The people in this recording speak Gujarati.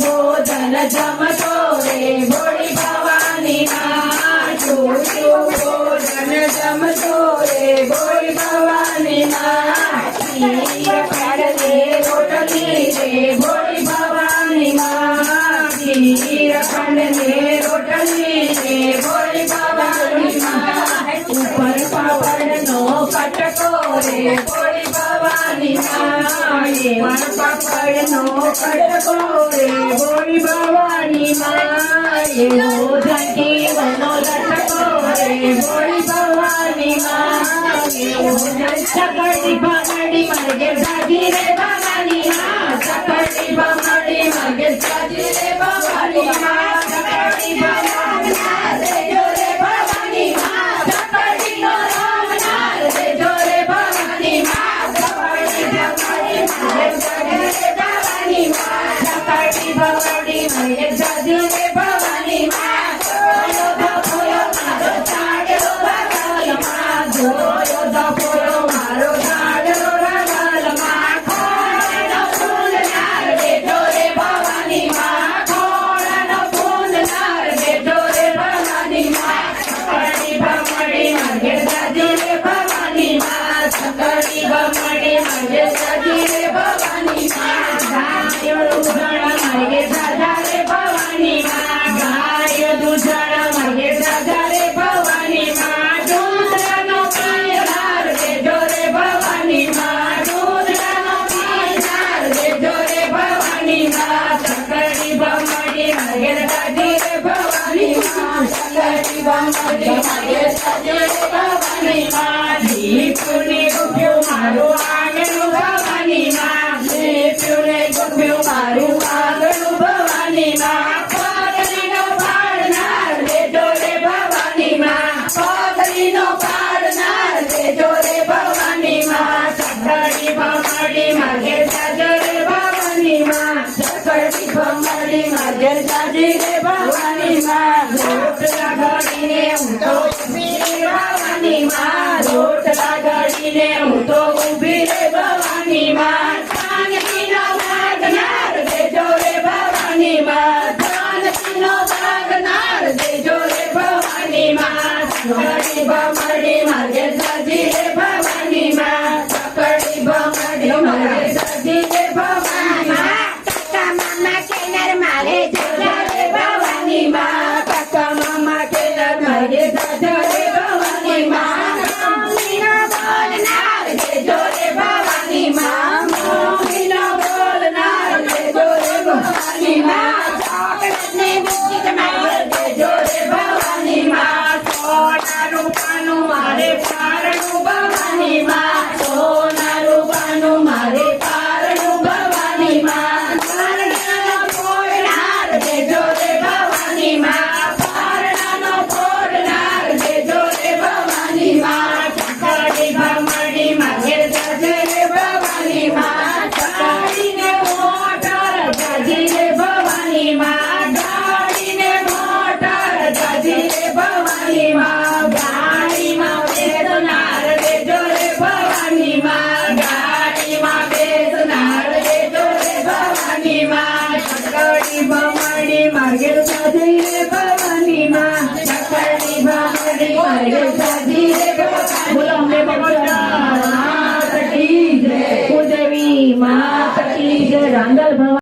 ભોજન જમતો રે ભોળી ભવાની માં છૂટ્યું ભોજન જમતો રે ભોળી ભવાની માં ખીર ખંડને રોટલી રે ભોળી ભવાની માં ખીર ખંડને રોટલી રે ભોળી ભવાની માં ઉપર પાપડનો કટકો રે ભોળી ભવાની માં ઉપર પાપડનો કટકો રે ભોળી ભવાની માં એનો જંગીવનો લટકો રે ભોળી ભવાની માં એનો ચકડી ભમડી મરગે જાજી રે ભવાની માં ચકડી ભમડી મરગે જાજી રે ભવાની માં ચકડી ભમડી રે જોરે ભવાની માં ચકડી નો રામ નાર રે જોરે ભવાની માં ચકડી ભમડી મરગે જાજી રે ભવાની માં ચકડી ભમડી મરગે જાજી રે ભવાની માં જોયો ધપોયો મારો ચાડલો રગલ માં જોયો ધપોયો મારો ચાડલો રગલ માં ખોળનો ફૂલ નાર બેઠો રે ભવાની માં ખોળનો ફૂલ નાર બેઠો રે ભવાની માં ચકડી ભમડી મરગે જાજી રે ભવાની માં ચકડી ભમડી મરગે જાજી રે ભવાની માં ગાયો દૂધણ મરગે જાજા રે ભવાની માં ગાયો દૂધણ મરગે જાજા રે ભવાની માં દૂધનો પીનાર બેઠો રે ભવાની માં દૂધનો પીનાર બેઠો રે ભવાની માં ચકડી ભમડી મરગે જાજી રે ભવાની માં ચકડી ભમડી મરગે જાજી રે ભવાની માં દીપુને ગુપ્યું મારું આંગણું ભવાની માં દીપુને ગુપ્યું મારું આંગણું ભવાની માં પાઘડીનો પાડનાર બેઠો રે ભવાની માં પાઘડીનો પાડનાર બેઠો રે ભવાની માં ચકડી ભમડી મરગે જાજો રે ભવાની માં ચકડી ભમડી મરગે જાજી રે ભવાની માં રોટલા ઘડીને હું તો ઊભી રે ભવાની માં રોટલા ઘડીને હું તો ઊભી રે ભવાની માં જાનકીનો ભાગનાર દેજો રે ભવાની માં જાનકીનો ભાગનાર દેજો રે ભવાની માં ચકડી ભમડી મરગે જાજી રે ભવાની માં ચકડી ભમડી મરગે જાજી રે ભવાની માં કાકા મામા કેનર મારે જાજા રે ભવાની માં કાકા મામા કેનર મારે જાજા રે ભવાની માં મમ્મીનો બોલનાર દેજો રે ભવાની માં મમ્મીનો બોલનાર દેજો રે ભવાની માં ચોકલેટને બિસ્કિટ મારે દેજો રે ભવાની માં સોના રૂપાનું મારે પારણું ભવાની માં સોના રૂપાનું મારે પારણું ભવાની માં પારણાનો ફોડનાર દેજો રે ભવાની માં પારણાનો ફોડનાર દેજો રે ભવાની માં ચકડી ભમડી મરગે જાજે રે ભવાની માં ચકડીને મોટર જાજી રે ભવાની માં ગાડીને મોટર જાજી રે ભવાની માં ગાડીમાં બેસનાર દેજો રે ભવાની માં ગાડીમાં બેસનાર દેજો રે ભવાની માં ચકડી ભમડી મરગે જાજી રે ભવાની માં ચકડી ભમડી મરગે જાજી રે ભવાની બોલો અંબે ભગવાન માત કી જય કુળદેવી માત કી જય રાંદલ ભવાની